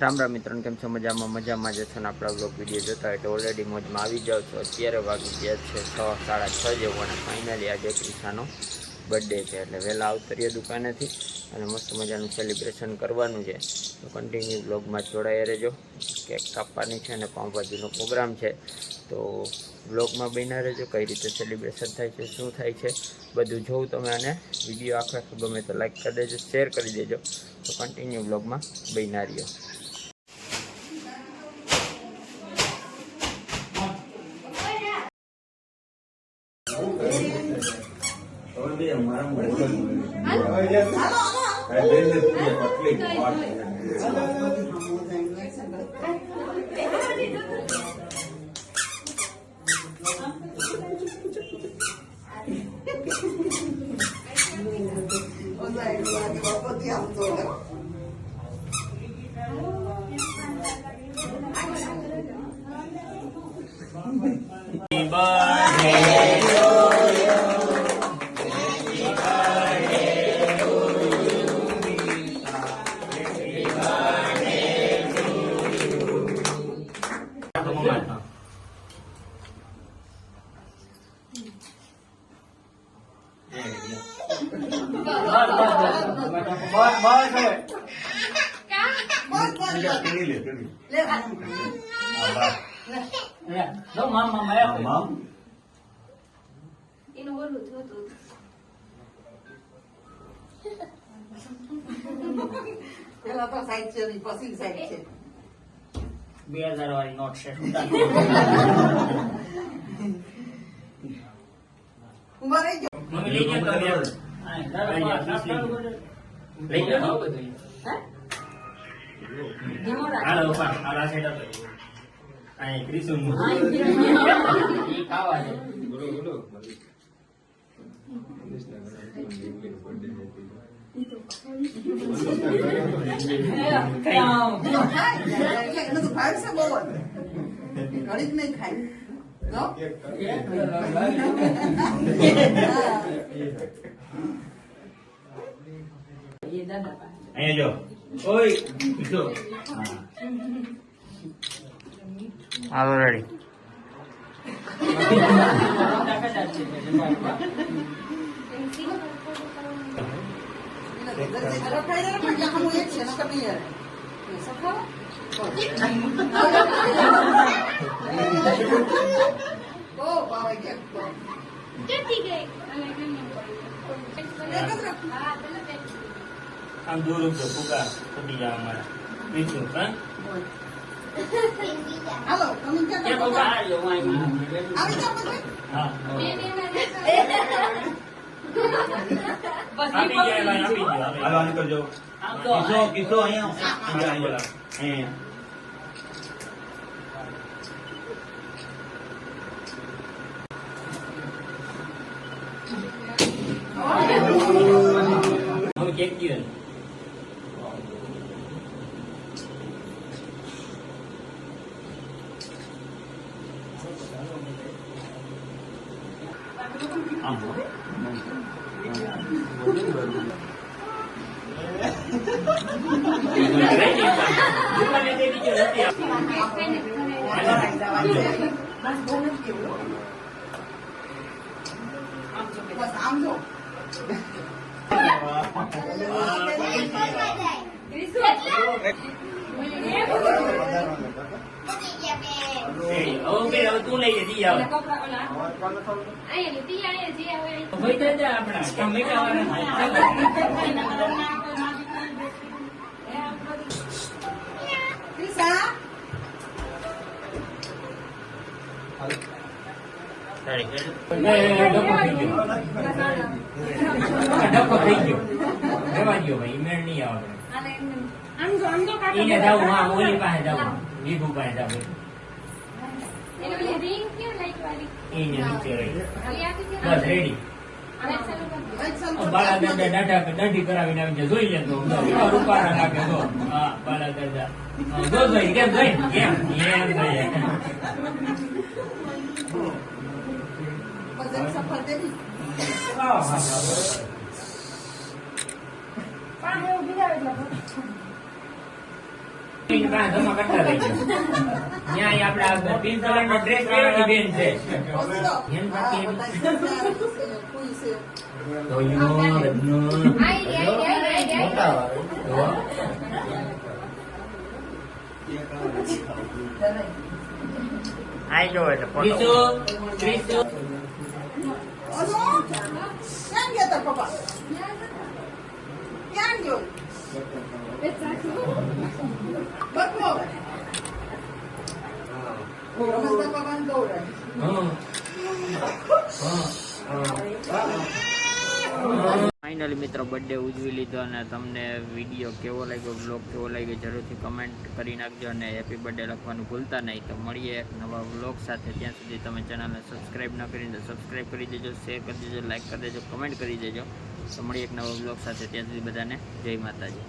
રામ રામ મિત્રોને કેમ છો? મજામાં જશો ને આપણા બ્લોગ વિડીયો જોતા હોય તો ઓલરેડી મોજમાં આવી જાઓ છો। અત્યારે વાગી ગયા છે 6 સાડા 6 જેવું અને ફાઇનલી આજે ક્રિશાનો બર્થડે છે એટલે વહેલા આવતરીએ દુકાનેથી અને મસ્ત મજાનું સેલિબ્રેશન કરવાનું છે। તો કન્ટિન્યુ બ્લોગમાં જોડાયા રહેજો। કેક કાપવાની છે અને પાઉંભાજીનો પ્રોગ્રામ છે તો બ્લોગમાં બન્યા રહેજો। કઈ રીતે સેલિબ્રેશન થાય છે, શું થાય છે બધું જોઉં તમે અને વિડીયો આખો ગમે તો લાઈક કરી દેજો, શેર કરી દેજો। તો કન્ટિન્યુ બ્લોગમાં બન્યા રહ્યો। પેલા તો સાઈડ છે ને પછી સાઈડ છે 2000 વાળી નોટ છે ઉભા રહી જાઓ મમ્મી લઈ ગયા તમે લઈ ગયા બધું હાલો પા હાલા સેટ અપ આય ક્રિસુન ઈ ખાવા છે બોલો ઘડીક નહીં ખાય અહીંયા જો ઓય જો હાલો રેડી આમ દૂર ઉભો ફુગા ફૂટી જા અમારા બીજું હા હાલો તમે કે ક્યાં ફુગા આવ્યો વાય આવી જાઓ પછી હા આપી જાય ભાઈ આપી દો હાલો આને કરજો કિસો અહીંયા અહીંયા હવે કેક દીધો બસ આમ જો હવે તું લઈ દી આવ ભાઈ દાદા આપણા તમે ક્રિશા ડકો થઈ ગયો રેવા ગયો ભાઈ મેળ નહીં આવે એને જાવું હા ઓલી પાસે જાવું વિભુ પાસે જાવું એને નીચે રહી બસ રેડી બાળા દાદા દાઢી કરાવીને આવી જાય જોઈ લે તો રૂપારા નાખે તો હા બાળા દાદા જો જોઈ કેમ જોઈ કેમ બસ સફર દેવી એની પાસે જમા કરતા રહેજો. ન્યાય આપણે આ પિંક કલરનો ડ્રેસ પહેરેલી બેન છે. એમ બાકી એમ. તો યો રત્નો. મોટા વાળો. આઈ જો એટલે ત્રીસો ફોટો ત્રીસો ક્યાં ગયા તા પપ્પા ક્યાં ગયો બકવો રમેશના પપ્પાને દોડે ફાઇનલી મિત્રો બર્થડે ઉજવી લીધો અને તમને વિડીયો કેવો લાગ્યો, બ્લોગ કેવો લાગ્યો જરૂરથી કમેન્ટ કરી નાખજો અને હેપી બર્થડે લખવાનું ભૂલતા નહીં. તો મળીએ એક નવા બ્લોગ સાથે. ત્યાં સુધી તમે ચેનલને સબસ્ક્રાઈબ ન કરીને તો સબસ્ક્રાઈબ કરી દેજો, શેર કરી દેજો, લાઈક કરી દેજો, કમેન્ટ કરી દેજો. તો મળીએ એક નવા બ્લોગ સાથે. ત્યાં સુધી બધાને જય માતાજી.